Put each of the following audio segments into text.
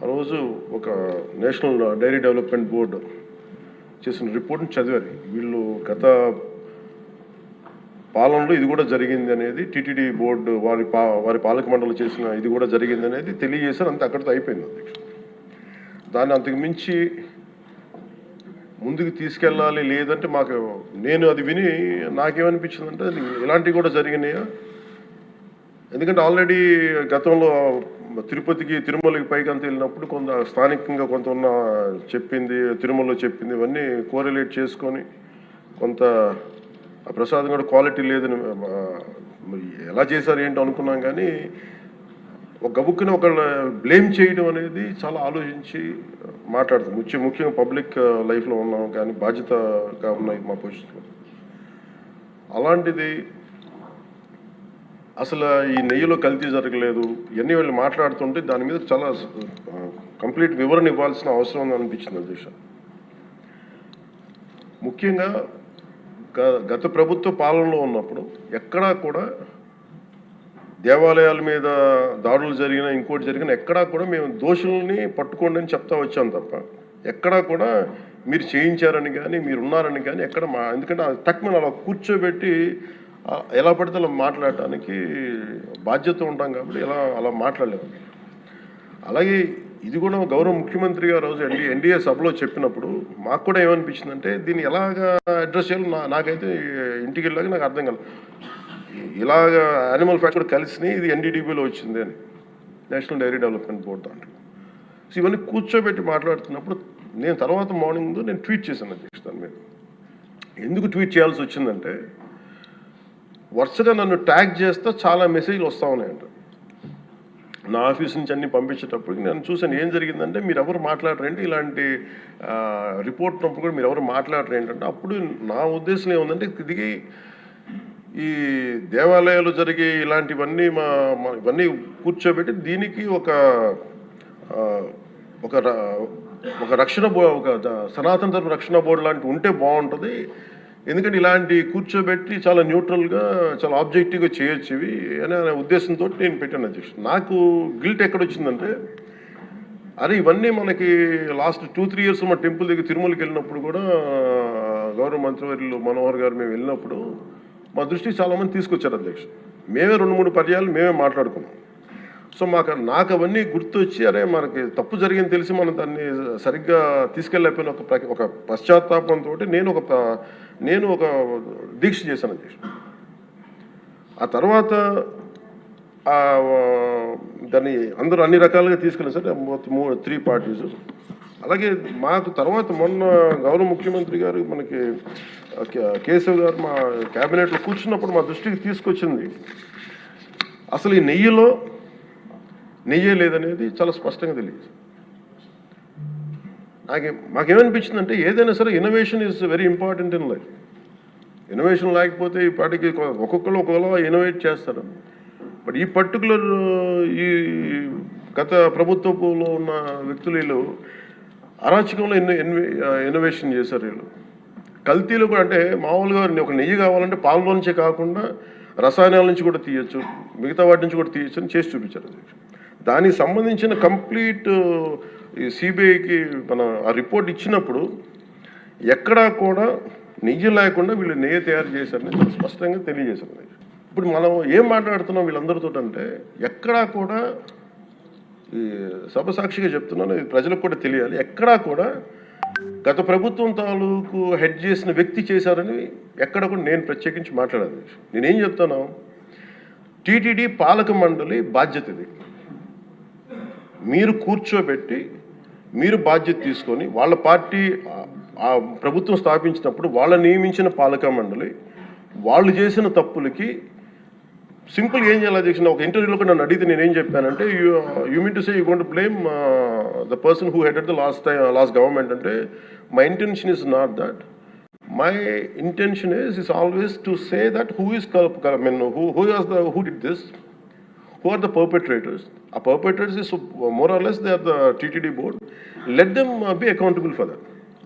ఆ రోజు ఒక నేషనల్ డైరీ డెవలప్మెంట్ బోర్డు చేసిన రిపోర్ట్ని చదివారు. వీళ్ళు గత పాలనలో ఇది కూడా జరిగింది అనేది టీటీడీ బోర్డు వారి పాలక మండలి చేసిన ఇది కూడా జరిగింది అనేది తెలియజేశారు. అంతే, అక్కడితో అయిపోయింది అధ్యక్ష. దాన్ని అంతకు మించి ముందుకు తీసుకెళ్ళాలి లేదంటే నేను అది విని నాకేమనిపించిందంటే ఇలాంటివి కూడా జరిగినాయా. ఎందుకంటే ఆల్రెడీ గతంలో తిరుపతికి తిరుమలకి పైకి అంత వెళ్ళినప్పుడు కొంత స్థానికంగా కొంత ఉన్న చెప్పింది, తిరుమలలో చెప్పింది ఇవన్నీ కోరిలేట్ చేసుకొని కొంత ఆ ప్రసాదం కూడా క్వాలిటీ లేదని ఎలా చేశారు ఏంటో అనుకున్నాం. కానీ ఒక గబుక్కుని ఒకళ్ళు బ్లేమ్ చేయడం అనేది చాలా ఆలోచించి మాట్లాడుతాం. ముఖ్యంగా పబ్లిక్ లైఫ్లో ఉన్నాం కానీ బాధ్యతగా ఉన్నాయి మా పొజిషన్లో. అలాంటిది అసలు ఈ నెయ్యిలో కల్తీ జరగలేదు ఇవన్నీ వాళ్ళు మాట్లాడుతుంటే దాని మీద చాలా కంప్లీట్ వివరణ ఇవ్వాల్సిన అవసరం ఉంది అనిపించింది అధ్యక్ష. ముఖ్యంగా గత ప్రభుత్వ పాలనలో ఉన్నప్పుడు ఎక్కడా కూడా దేవాలయాల మీద దాడులు జరిగినా ఇంకోటి జరిగినా ఎక్కడా కూడా మేము దోషుల్ని పట్టుకోండి అని చెప్తా వచ్చాం తప్ప ఎక్కడా కూడా మీరు చేయించారని కానీ మీరు ఉన్నారని కానీ ఎక్కడ ఎందుకంటే తక్కువ అలా కూర్చోబెట్టి ఎలా పడితే అలా మాట్లాడటానికి బాధ్యత ఉంటాం కాబట్టి అలా మాట్లాడలేము. అలాగే ఇది కూడా గౌరవ ముఖ్యమంత్రి గారు రోజు ఎన్డీఏ సభలో చెప్పినప్పుడు మాకు కూడా ఏమనిపించిందంటే దీన్ని ఎలాగా అడ్రస్ చేయాలో నాకైతే ఇంటికి వెళ్ళాక నాకు అర్థం కాదు. ఇలాగ యానిమల్ ఫ్యాక్ట్ కూడా కలిసి ఇది ఎన్డీడీబీలో వచ్చింది అని నేషనల్ డైరీ డెవలప్మెంట్ బోర్డు దాంట్లో. సో ఇవన్నీ కూర్చోబెట్టి మాట్లాడుతున్నప్పుడు నేను తర్వాత మార్నింగ్ నేను ట్వీట్ చేశాను అధ్యక్ష. దాని మీద ఎందుకు ట్వీట్ చేయాల్సి వచ్చిందంటే వరుసగా నన్ను ట్యాగ్ చేస్తే చాలా మెసేజ్లు వస్తూ ఉన్నాయంట. నా ఆఫీస్ నుంచి అన్ని పంపించేటప్పటికి నేను చూసాను ఏం జరిగిందంటే మీరు ఎవరు మాట్లాడరేంటి, ఇలాంటి రిపోర్ట్ ఉన్నప్పుడు కూడా మీరు ఎవరు మాట్లాడరు ఏంటంటే అప్పుడు నా ఉద్దేశం ఏముందంటే ఇది ఈ దేవాలయాలు జరిగే ఇలాంటివన్నీ ఇవన్నీ కూర్చోబెట్టి దీనికి ఒక రక్షణ ఒక సనాతన ధర్మ రక్షణ బోర్డు లాంటి ఉంటే బాగుంటుంది. ఎందుకంటే ఇలాంటి కూర్చోబెట్టి చాలా న్యూట్రల్గా చాలా ఆబ్జెక్టివ్గా చేయొచ్చు ఇవి అనే ఉద్దేశంతో నేను పెట్టాను అధ్యక్ష. నాకు గిల్ట్ ఎక్కడొచ్చిందంటే అరే ఇవన్నీ మనకి లాస్ట్ 2-3 ఇయర్స్ మా టెంపుల్ దగ్గర తిరుమలకి వెళ్ళినప్పుడు కూడా గౌరవ మంత్రివర్యులు మనోహర్ గారు మేము వెళ్ళినప్పుడు మా దృష్టికి చాలామంది తీసుకొచ్చారు అధ్యక్ష. మేమే 2-3 పర్యాలు మేమే మాట్లాడుకున్నాం. సో నాకు అవన్నీ గుర్తొచ్చి అరే మనకి తప్పు జరిగింది తెలిసి మనం దాన్ని సరిగ్గా తీసుకెళ్ళకపోయిన ఒక పశ్చాత్తాపంతో నేను ఒక దీక్ష చేశాను అధ్యక్ష. ఆ తర్వాత దాన్ని అందరూ అన్ని రకాలుగా తీసుకెళ్ళారు సార్ 3 పార్టీస్. అలాగే మాకు తర్వాత మొన్న గౌరవ ముఖ్యమంత్రి గారు మనకి కేశవ్ గారు మా క్యాబినెట్లో కూర్చున్నప్పుడు మా దృష్టికి తీసుకొచ్చింది అసలు ఈ నెయ్యిలో నెయ్యే లేదనేది చాలా స్పష్టంగా తెలియదు. మాకేమనిపించిందంటే ఏదైనా సరే innovation is very important in life. Innovation లేకపోతే ఈ పాటికి ఒక్కొక్కరు ఒకలా ఇన్నోవేట్ చేస్తారు. బట్ ఈ పర్టికులర్ ఈ గత ప్రభుత్వంలో ఉన్న వ్యక్తులు వీళ్ళు అరాచకంలో ఇన్నోవేషన్ చేశారు. వీళ్ళు కల్తీలు కూడా అంటే మామూలుగా ఒక నెయ్యి కావాలంటే పాలలో నుంచే కాకుండా రసాయనాల నుంచి కూడా తీయచ్చు, మిగతా వాటి నుంచి కూడా తీయచ్చు అని చేసి చూపించారు. దానికి సంబంధించిన కంప్లీట్ ఈ సిబిఐకి మన ఆ రిపోర్ట్ ఇచ్చినప్పుడు ఎక్కడా కూడా నెయ్యి లేకుండా వీళ్ళు నెయ్యి తయారు చేశారని చాలా స్పష్టంగా తెలియజేశారు. ఇప్పుడు మనం ఏం మాట్లాడుతున్నాం వీళ్ళందరితో అంటే ఎక్కడా కూడా ఈ సభ సాక్షిగా చెప్తున్నాను, ఇది ప్రజలకు కూడా తెలియాలి, ఎక్కడా కూడా గత ప్రభుత్వం తాలూకు హెడ్ చేసిన వ్యక్తి చేశారని ఎక్కడ కూడా నేను ప్రత్యేకించి మాట్లాడాను. నేనేం చెప్తాను, టీటీడీ పాలక మండలి బాధ్యత ఇది. మీరు కూర్చోబెట్టి మీరు బాధ్యత తీసుకొని వాళ్ళ పార్టీ ఆ ప్రభుత్వం స్థాపించినప్పుడు వాళ్ళ నియమించిన పాలక మండలి వాళ్ళు చేసిన తప్పులకి సింపుల్గా ఏం చేయాలి అధ్యక్ష. ఒక ఇంటర్వ్యూలో కూడా నన్ను అడిగితే నేనేం చెప్పానంటే you mean to say you going to blame the person who headed the last government అంటే my intention is not that. My intention is always to say that who did this, who are the perpetrators. A perpetrators is more or less they are the TTD board. Let them be accountable for that.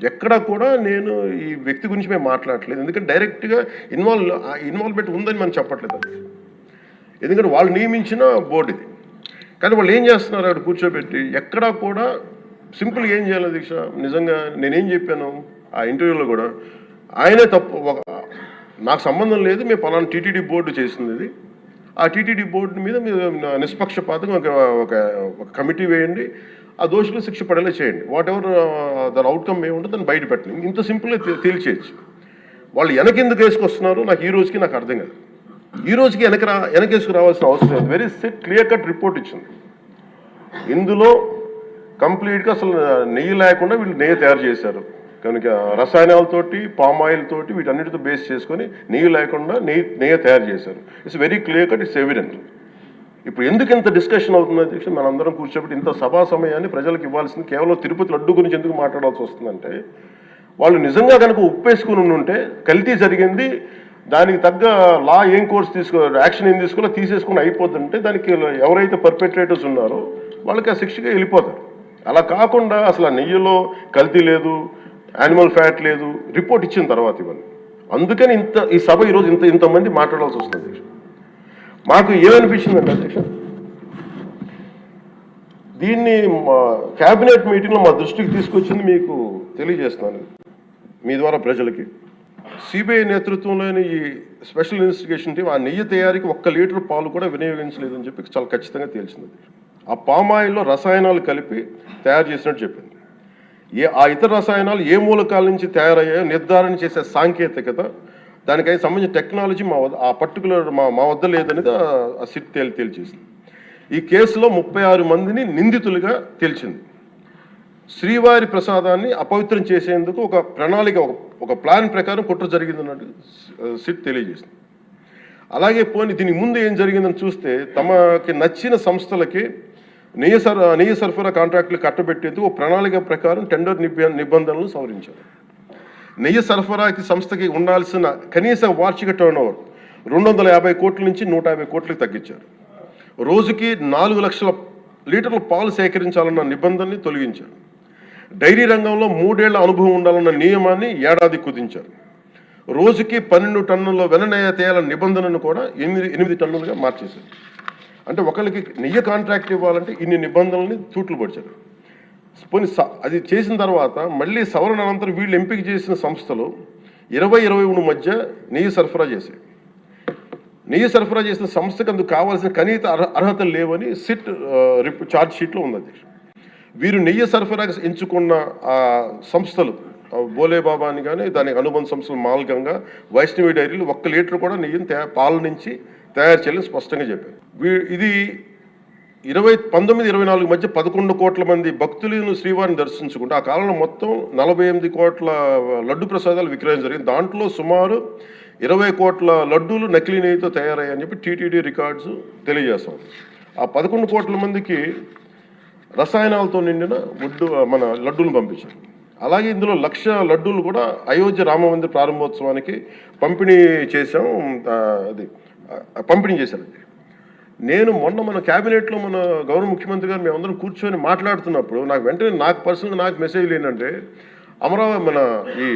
ఎక్కడా కూడా నేను ఈ వ్యక్తి గురించి మేము మాట్లాడట్లేదు, ఎందుకంటే డైరెక్ట్గా ఇన్వాల్వ్మెంట్ ఉందని మనం చెప్పట్లేదు అది. ఎందుకంటే వాళ్ళు నియమించిన బోర్డు ఇది. కానీ వాళ్ళు ఏం చేస్తున్నారు అక్కడ కూర్చోబెట్టి ఎక్కడా కూడా సింపుల్గా ఏం చేయాలి దీక్ష నిజంగా నేనేం చెప్పాను ఆ ఇంటర్వ్యూలో కూడా ఆయనే తప్పు నాకు సంబంధం లేదు మేము పలానా టీటీడీ బోర్డు చేసింది ఇది ఆ టీటీడీ బోర్డు మీద మీరు నిష్పక్షపాతంగా ఒక కమిటీ వేయండి ఆ దోషులు శిక్ష పడేలా చేయండి వాట్ ఎవర్ దాని అవుట్కమ్ ఏముంటుందో దాన్ని బయట పెట్టండి ఇంత సింపుల్గా తేల్చేయచ్చు వాళ్ళు వెనకెందుకు వేసుకొస్తున్నారు నాకు ఈ రోజుకి నాకు అర్థం కాదు ఈ రోజుకి వెనకేసుకు రావాల్సిన అవసరం లేదు వెరీ క్లియర్ కట్ రిపోర్ట్ ఇచ్చింది ఇందులో కంప్లీట్గా అసలు నెయ్యి లేకుండా వీళ్ళు నెయ్యి తయారు చేశారు కనుక రసాయనాలతోటి పామ్ ఆయిల్ తోటి వీటన్నిటితో బేస్ చేసుకొని నెయ్యి లేకుండా నెయ్యి తయారు చేశారు it's very clear cut it's evident ఇప్పుడు ఎందుకు ఇంత డిస్కషన్ అవుతుంది అధ్యక్ష మనందరం కూర్చోబెట్టి ఇంత సభా సమయాన్ని ప్రజలకు ఇవ్వాల్సింది కేవలం తిరుపతి లడ్డు గురించి ఎందుకు మాట్లాడాల్సి వస్తుందంటే వాళ్ళు నిజంగా కనుక ఉప్పేసుకుని ఉంటే కల్తీ జరిగింది దానికి తగ్గ లా ఏం కోర్స్ యాక్షన్ ఏం తీసుకోవాలో తీసేసుకుని అయిపోతుంటే దానికి ఎవరైతే పర్పెట్రేటర్స్ ఉన్నారో వాళ్ళకి ఆ శిక్షగా వెళ్ళిపోతారు అలా కాకుండా అసలు ఆ నెయ్యిలో కల్తీ లేదు యానిమల్ ఫ్యాట్ లేదు రిపోర్ట్ ఇచ్చిన తర్వాత ఇవన్నీ అందుకని ఈ సభ ఈరోజు ఇంతమంది మాట్లాడాల్సి వస్తుంది అధ్యక్ష మాకు ఏమనిపించిందంటే అధ్యక్ష దీన్ని క్యాబినెట్ మీటింగ్లో మా దృష్టికి తీసుకొచ్చింది మీకు తెలియజేస్తున్నాను మీ ద్వారా ప్రజలకి సిబిఐ నేతృత్వంలోని ఈ స్పెషల్ ఇన్వెస్టిగేషన్ టీం ఆ నెయ్యి తయారీకి 1 లీటర్ పాలు కూడా వినియోగించలేదని చెప్పి చాలా ఖచ్చితంగా తేల్చింది ఆ పామ్ ఆయిల్లో రసాయనాలు కలిపి తయారు చేసినట్టు చెప్పింది ఆ ఇతర రసాయనాలు ఏ మూలకాల నుంచి తయారయ్యాయో నిర్ధారణ చేసే సాంకేతికత దానికై సంబంధించిన టెక్నాలజీ ఆ పర్టికులర్ మా వద్ద లేదనేది ఆ సిట్ తేల్చేసింది ఈ కేసులో 36 మందిని నిందితులుగా తేల్చింది శ్రీవారి ప్రసాదాన్ని అపవిత్రం చేసేందుకు ఒక ప్రణాళిక ఒక ప్లాన్ ప్రకారం కుట్ర జరిగిందన్నట్టు సిట్ తెలియజేసింది అలాగే దీనికి ముందు ఏం జరిగిందని చూస్తే తమకి నచ్చిన సంస్థలకి నెయ్యి సరఫరా కాంట్రాక్టులు కట్టబెట్టేందుకు ఒక ప్రణాళిక ప్రకారం టెండర్ నిబంధనలు సవరించారు నెయ్యి సరఫరాకి సంస్థకి ఉండాల్సిన కనీస వార్షిక టర్నోవర్ 250 కోట్ల నుంచి 150 కోట్లకు తగ్గించారు రోజుకి 4 లక్షల లీటర్ల పాలు సేకరించాలన్న నిబంధనని తొలగించారు డైరీ రంగంలో 3 ఏళ్ల అనుభవం ఉండాలన్న నియమాన్ని ఏడాది కుదించారు రోజుకి 12 టన్నుల వెన్నెయ్య తేయాలన్న నిబంధనను కూడా 8 టన్నులుగా మార్చేశారు అంటే ఒకరికి నెయ్యి కాంట్రాక్ట్ ఇవ్వాలంటే ఇన్ని నిబంధనల్ని తూట్లు పడిచారు పోనీ అది చేసిన తర్వాత మళ్ళీ సవరణ అనంతరం వీళ్ళు ఎంపిక చేసిన సంస్థలు 20-23 మధ్య నెయ్యి సరఫరా చేశాయి నెయ్యి సరఫరా చేసిన సంస్థకు అందుకు కావాల్సిన కనీత అర్హతలు లేవని సిట్ ఛార్జ్ షీట్లో ఉంది అధ్యక్ష వీరు నెయ్యి సరఫరా ఎంచుకున్న సంస్థలు బోలేబాబా అని కానీ దానికి అనుబంధ సంస్థలు మాల్గంగా వైష్ణవి డైరీలు 1 లీటర్ కూడా నెయ్యిని పాల నుంచి తయారు చేయాలని స్పష్టంగా చెప్పారు ఇది 1924 మధ్య 11 కోట్ల మంది భక్తులను శ్రీవారిని దర్శించుకుంటే ఆ కాలంలో మొత్తం 48 కోట్ల లడ్డు ప్రసాదాలు విక్రయం జరిగింది దాంట్లో సుమారు 20 కోట్ల లడ్డూలు నకిలీ నెయ్యితో తయారయ్యాయని చెప్పి టీటీడీ రికార్డ్స్ తెలియజేస్తాం ఆ 11 కోట్ల మందికి రసాయనాలతో నిండిన మన లడ్డూలను పంపించారు అలాగే ఇందులో 1,00,000 లడ్డూలు కూడా అయోధ్య రామ మందిర ప్రారంభోత్సవానికి పంపిణీ చేశాం పంపిణీ చేశారు నేను మొన్న మన క్యాబినెట్లో మన గౌరవ ముఖ్యమంత్రి గారు మేమందరం కూర్చొని మాట్లాడుతున్నప్పుడు నాకు వెంటనే పర్సనల్గా నాకు మెసేజ్లు ఏంటంటే అమరావతి మన ఈ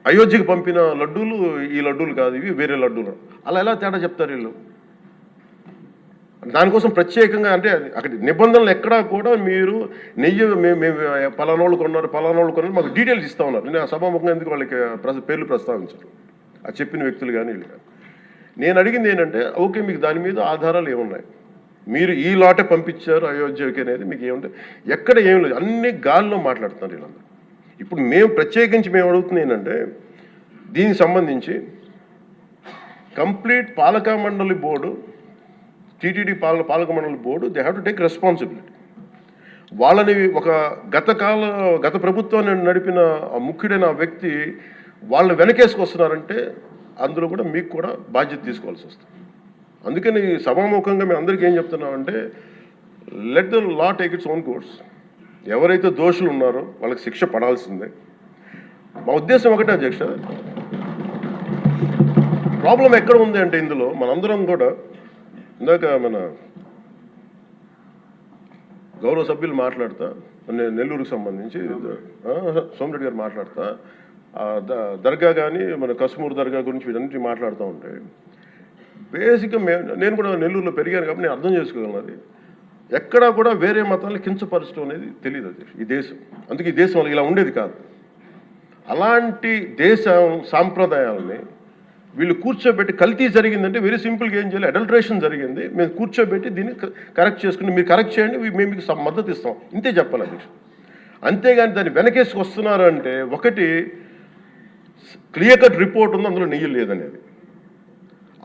అయోధ్యకి పంపిన లడ్డూలు ఈ లడ్డూలు కాదు ఇవి వేరే లడ్డూలు అలా ఎలా తేడా చెప్తారు వీళ్ళు దానికోసం ప్రత్యేకంగా అంటే అక్కడ నిబంధనలు ఎక్కడా కూడా మీరు నెయ్యి మేము పలానోళ్ళు కొన్నారు మాకు డీటెయిల్స్ ఇస్తూ ఉన్నారు నేను ఆ సభాముఖంగా ఎందుకు వాళ్ళకి పేర్లు ప్రస్తావించారు ఆ చెప్పిన వ్యక్తులు కానీ వీళ్ళు కానీ నేను అడిగింది ఏంటంటే ఓకే మీకు దాని మీద ఆధారాలు ఏమున్నాయి మీరు ఈ లాటే పంపించారు అయోధ్యకి అనేది మీకు ఏముంటే ఎక్కడ ఏం లేదు అన్ని గాల్లో మాట్లాడుతున్నారు వీళ్ళందరూ ఇప్పుడు మేము ప్రత్యేకించి మేము అడుగుతుంది ఏంటంటే దీనికి సంబంధించి కంప్లీట్ పాలక మండలి బోర్డు టీటీడీ పాలక మండలి board they have to take responsibility వాళ్ళని ఒక గత ప్రభుత్వాన్ని నడిపిన ముఖ్యుడైన వ్యక్తి వాళ్ళని వెనకేసుకొస్తున్నారంటే అందులో కూడా మీకు కూడా బాధ్యత తీసుకోవాల్సి వస్తుంది అందుకని సభాముఖంగా మేము అందరికీ ఏం చెప్తున్నామంటే let the law take its own course ఎవరైతే దోషులు ఉన్నారో వాళ్ళకి శిక్ష పడాల్సిందే మా ఉద్దేశం ఒకటే అధ్యక్ష ప్రాబ్లం ఎక్కడ ఉంది అంటే ఇందులో మనందరం కూడా ఇందాక మన గౌరవ సభ్యులు మాట్లాడతా నెల్లూరుకు సంబంధించి సోమిరెడ్డి గారు మాట్లాడతా దర్గా కానీ మన కస్మూర్ దర్గా గురించి వీటన్నిటి మాట్లాడుతూ ఉంటే బేసిక్గా నేను కూడా నెల్లూరులో పెరిగాను కాబట్టి నేను అర్థం చేసుకోగలను అది ఎక్కడా కూడా వేరే మతాలను కించపరచడం అనేది తెలియదు అధ్యక్ష ఈ దేశం. అందుకే ఈ దేశం ఇలా ఉండేది కాదు. అలాంటి దేశం సాంప్రదాయాలని వీళ్ళు కూర్చోబెట్టి కల్తీ జరిగిందంటే వెరీ సింపుల్గా ఏం చేయాలి, అడల్ట్రేషన్ జరిగింది, మేము కూర్చోబెట్టి దీన్ని కరెక్ట్ చేసుకుని మీరు కరెక్ట్ చేయండి, మేము మీకు మద్దతు ఇస్తాం, ఇంతే చెప్పాలి అధ్యక్ష. అంతేగాని దాన్ని వెనకేసుకు వస్తున్నారు అంటే ఒకటి క్లియర్ కట్ రిపోర్ట్ ఉంది, అందులో నెయ్యి లేదనేది,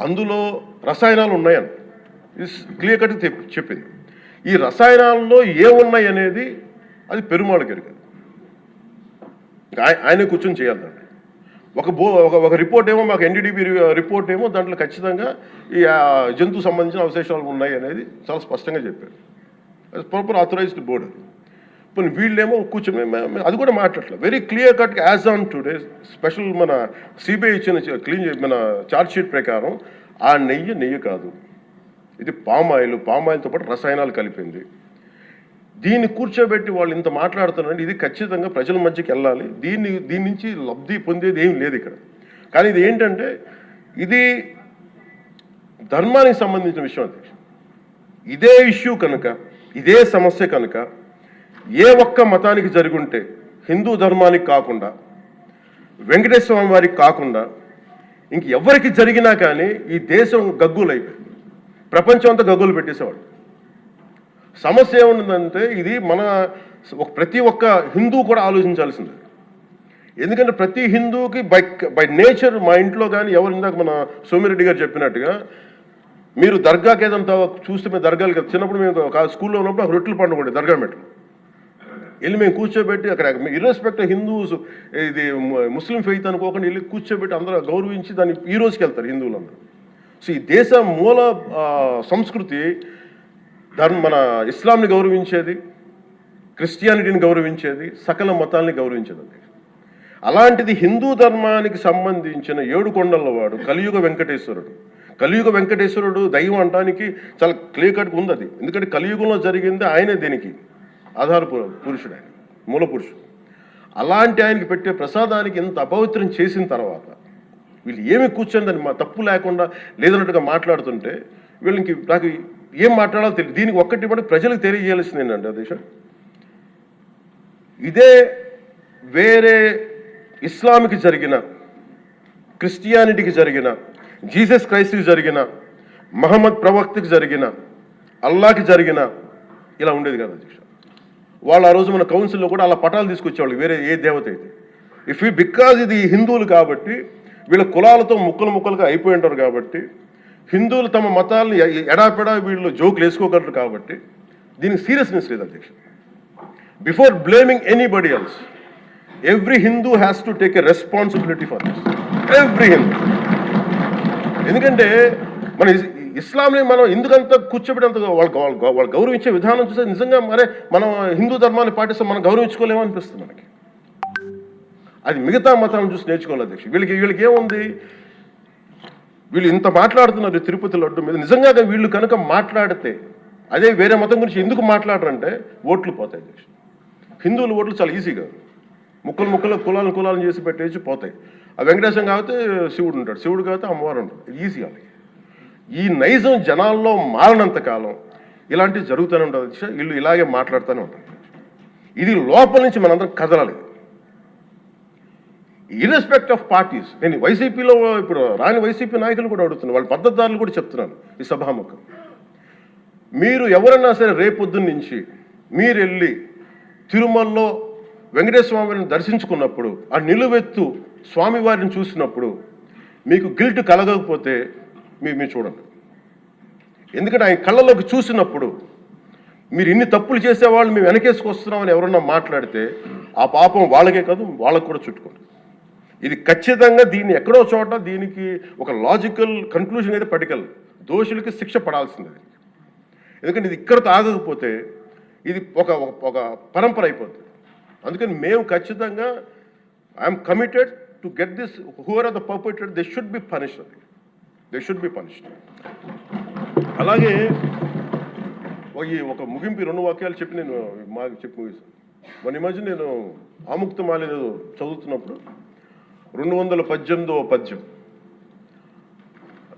అందులో రసాయనాలు ఉన్నాయని ఇది క్లియర్ కట్ చెప్పింది. ఈ రసాయనాల్లో ఏమున్నాయి అనేది అది పెరుమాళ్ గారికి ఆయన కూర్చొని చేయాలి. ఒక రిపోర్ట్ ఏమో మాకు ఎన్డీడీబీ రిపోర్ట్ ఏమో దాంట్లో ఖచ్చితంగా ఈ జంతువు సంబంధించిన అవశేషాలు ఉన్నాయి అనేది చాలా స్పష్టంగా చెప్పారు. అది ప్రాపర్ ఆథరైజ్డ్ బోర్డు. ఇప్పుడు వీళ్ళేమో కూర్చొని అది కూడా మాట్లాడలేదు. Very clear cut as on today special మన సిబిఐ ఇచ్చిన మన ఛార్జ్ షీట్ ప్రకారం ఆ నెయ్యి కాదు, ఇది పామాయిల్తో పాటు రసాయనాలు కలిపింది. దీన్ని కూర్చోబెట్టి వాళ్ళు ఇంత మాట్లాడుతున్నారంటే ఇది ఖచ్చితంగా ప్రజల మధ్యకి వెళ్ళాలి. దీని నుంచి లబ్ధి పొందేది ఏం లేదు ఇక్కడ. కానీ ఇది ఏంటంటే ఇది ధర్మానికి సంబంధించిన విషయం అధ్యక్ష. ఇదే ఇష్యూ కనుక, ఇదే సమస్య కనుక ఏ ఒక్క మతానికి జరుగుంటే, హిందూ ధర్మానికి కాకుండా, వెంకటేశ్వర స్వామి వారికి కాకుండా ఇంక ఎవరికి జరిగినా కానీ ఈ దేశం గగ్గులైపోయింది, ప్రపంచం అంతా గగ్గులు పెట్టేసేవాడు. సమస్య ఏముందంటే ఇది ప్రతి ఒక్క హిందూ కూడా ఆలోచించాల్సిందే. ఎందుకంటే ప్రతి హిందూకి బై నేచర్, మా ఇంట్లో కానీ ఎవరు ఇందాక మన సోమిరెడ్డి గారు చెప్పినట్టుగా మీరు దర్గాకి ఏదంతా చూస్తే మేము దర్గాలు చిన్నప్పుడు మేము స్కూల్లో ఉన్నప్పుడు అక్కడ రొట్టెలు పండుగ ఉండే దర్గా మెట్లు వెళ్ళి మేము కూర్చోబెట్టి అక్కడ ఇర్రెస్పెక్ట్ హిందూస్ ఇది ముస్లిం ఫెయిత్ అనుకోకుండా వెళ్ళి కూర్చోబెట్టి అందరూ గౌరవించి దాన్ని ఈ రోజుకి వెళ్తారు హిందువులందరూ. సో ఈ దేశ మూల సంస్కృతి మన ఇస్లాంని గౌరవించేది, క్రిస్టియానిటీని గౌరవించేది, సకల మతాల్ని గౌరవించేది. అలాంటిది హిందూ ధర్మానికి సంబంధించిన 7 కొండల వాడు కలియుగ వెంకటేశ్వరుడు దైవం అనడానికి చాలా క్లియర్ కట్గా ఉంది అది. ఎందుకంటే కలియుగంలో జరిగింది ఆయనే, దీనికి ఆధార పురుషుడు, ఆయన మూల పురుషుడు. అలాంటి ఆయనకి పెట్టే ప్రసాదానికి ఇంత అపవిత్రం చేసిన తర్వాత వీళ్ళు ఏమి కూర్చొని దాన్ని తప్పు లేకుండా లేదన్నట్టుగా మాట్లాడుతుంటే వీళ్ళకి నాకు ఏం మాట్లాడాలో తెలియదు. దీనికి ఒక్కటి కూడా ప్రజలకు తెలియజేయాల్సింది ఏంటంటే అధ్యక్ష, ఇదే వేరే ఇస్లాంకి జరిగిన, క్రిస్టియానిటీకి జరిగిన, జీసస్ క్రైస్ట్కి జరిగిన, మహమ్మద్ ప్రవక్తకి జరిగిన, అల్లాకి జరిగిన ఇలా ఉండేది కదా అధ్యక్ష. వాళ్ళు ఆ రోజు మన కౌన్సిల్లో కూడా అలా పటాలు తీసుకొచ్చేవాళ్ళు వేరే ఏ దేవత అయితే. బికాజ్ ఇది హిందువులు కాబట్టి వీళ్ళ కులాలతో ముక్కలుగా అయిపోయి ఉంటారు కాబట్టి, హిందువులు తమ మతాలను ఎడాపెడా వీళ్ళు జోకులు వేసుకోగలరు కాబట్టి దీనికి సీరియస్నెస్ లేదు అధ్యక్ష. Before blaming anybody else, every Hindu has to take a responsibility for this, every Hindu. ఎందుకంటే మన ఇస్లాంని మనం ఎందుకంత కూర్చోబెట్టేంత వాళ్ళు గౌరవించే విధానం చూస్తే నిజంగా మనం హిందూ ధర్మాన్ని పాటిస్తే మనం గౌరవించుకోలేమో అనిపిస్తుంది మనకి. అది మిగతా మతాలను చూసి నేర్చుకోవాలి అధ్యక్ష. వీళ్ళకి ఏముంది, వీళ్ళు ఇంత మాట్లాడుతున్నారు తిరుపతి లడ్డు మీద. నిజంగా వీళ్ళు కనుక మాట్లాడితే అదే వేరే మతం గురించి ఎందుకు మాట్లాడరంటే ఓట్లు పోతాయి అధ్యక్ష. హిందువుల ఓట్లు చాలా ఈజీగా ముక్కలు కులాలను చేసి పెట్టేసి పోతాయి. ఆ వెంకటేశ్వరం కాబట్టి శివుడు ఉంటాడు, శివుడు కాబట్టి అమ్మవారు ఉంటాడు, ఈజీ వాళ్ళకి. ఈ నైజం జనాల్లో మారినంత కాలం ఇలాంటివి జరుగుతూనే ఉంటుంది అధ్యక్ష. వీళ్ళు ఇలాగే మాట్లాడుతూనే ఉంటారు. ఇది లోపల నుంచి మనందరం కదలాలి, ఇర్రెస్పెక్ట్ ఆఫ్ పార్టీస్. నేను వైసీపీలో ఇప్పుడు రాని వైసీపీ నాయకులు కూడా అడుగుతున్నాను, వాళ్ళ పద్ధతిదారులు కూడా చెప్తున్నాను ఈ సభాముఖం. మీరు ఎవరన్నా సరే రేపొద్దున్న నుంచి మీరు వెళ్ళి తిరుమలలో వెంకటేశ్వర స్వామిని దర్శించుకున్నప్పుడు, ఆ నిలువెత్తు స్వామివారిని చూసినప్పుడు మీకు గిల్ట్ కలగకపోతే మీరు చూడండి. ఎందుకంటే ఆయన కళ్ళలోకి చూసినప్పుడు మీరు ఇన్ని తప్పులు చేసేవాళ్ళు మేము వెనకేసుకొస్తున్నామని ఎవరన్నా మాట్లాడితే ఆ పాపం వాళ్ళకే కాదు వాళ్ళకు కూడా చుట్టుకుంటుంది. ఇది ఖచ్చితంగా దీన్ని ఎక్కడో చోట దీనికి ఒక లాజికల్ కన్క్లూజన్ అయితే పట్టుకెళ్ళదు. దోషులకి శిక్ష పడాల్సింది. ఎందుకంటే ఇది ఇక్కడతో ఆగకపోతే ఇది ఒక పరంపర అయిపోతుంది. అందుకని మేము ఖచ్చితంగా I'm committed to get this, who are are the perpetrator, they should be punished, they should be punished. అలాగే ఒక ముగింపు 2 వాక్యాలు చెప్పి నేను చెప్పి ముగిస్తాను. మన ఈ మధ్య నేను ఆముక్తమాలి చదువుతున్నప్పుడు 218వ పద్యం,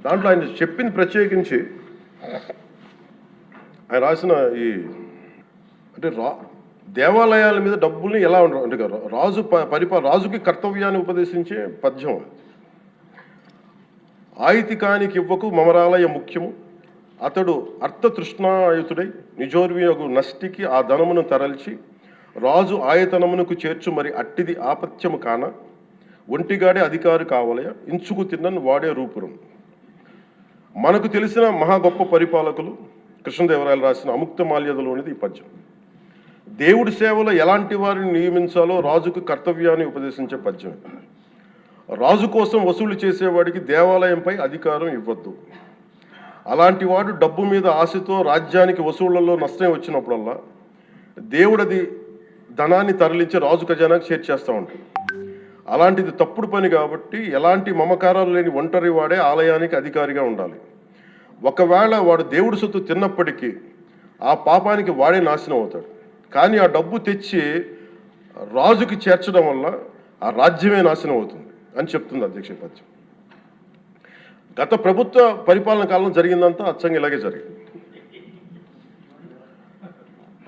దాంట్లో ఆయన చెప్పింది ప్రత్యేకించి ఆయన రాసిన ఈ అంటే దేవాలయాల మీద డబ్బుల్ని ఎలా అంటే రాజుకి కర్తవ్యాన్ని ఉపదేశించే పద్యం. ఆయితికానికి ఇవ్వకు మమరాలయ ముఖ్యము, అతడు అర్థతృష్ణాయుతుడై నిజోర్వియగు నష్టికి ఆ ధనమును తరల్చి రాజు ఆయతనమునకు చేర్చు మరి అట్టిది ఆపత్యము కాన ఒంటిగాడే అధికారి కావలయ ఇంచుకు తిన్నను వాడే రూపురం. మనకు తెలిసిన మహా గొప్ప పరిపాలకులు కృష్ణదేవరాయలు రాసిన అముక్తమాల్యదలోనిది ఈ పద్యం. దేవుడి సేవలో ఎలాంటి వారిని నియమించాలో రాజుకు కర్తవ్యాన్ని ఉపదేశించే పద్యం. రాజు కోసం వసూలు చేసేవాడికి దేవాలయంపై అధికారం ఇవ్వద్దు. అలాంటి వాడు డబ్బు మీద ఆశతో రాజ్యానికి వసూళ్లలో నష్టం వచ్చినప్పుడల్లా దేవుడది ధనాన్ని తరలించి రాజు ఖజానాకు చేర్చేస్తూ ఉంటాడు. అలాంటిది తప్పుడు పని కాబట్టి ఎలాంటి మమకారాలు లేని ఒంటరి వాడే ఆలయానికి అధికారిగా ఉండాలి. ఒకవేళ వాడు దేవుడి సొత్తు తిన్నప్పటికీ ఆ పాపానికి వాడే నాశనం అవుతాడు. కానీ ఆ డబ్బు తెచ్చి రాజుకి చేర్చడం వల్ల ఆ రాజ్యమే నాశనం అవుతుంది అని చెప్తుంది అధ్యక్ష పద్యం. గత ప్రభుత్వ పరిపాలన కాలంలో జరిగిందంతా అచ్చంగా ఇలాగే జరిగింది.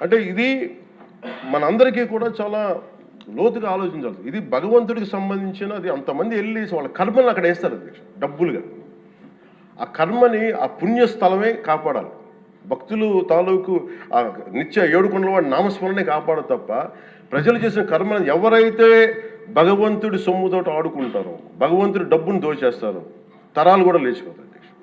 అంటే ఇది మనందరికీ కూడా చాలా లోతుగా ఆలోచించాలి. ఇది భగవంతుడికి సంబంధించిన అది. అంతమంది వెళ్ళి వాళ్ళ కర్మలను అక్కడ వేస్తారు అధ్యక్ష డబ్బులుగా. ఆ కర్మని ఆ పుణ్యస్థలమే కాపాడాలి. భక్తులు తాలూకు ఆ నిత్య ఏడుకొండల వాడి నామస్మరణే కాపాడదు తప్ప ప్రజలు చేసిన కర్మను ఎవరైతే భగవంతుడి సొమ్ముతోటి ఆడుకుంటారో, భగవంతుడి డబ్బును దోచేస్తారో తరాలు కూడా లేచిపోతాయి.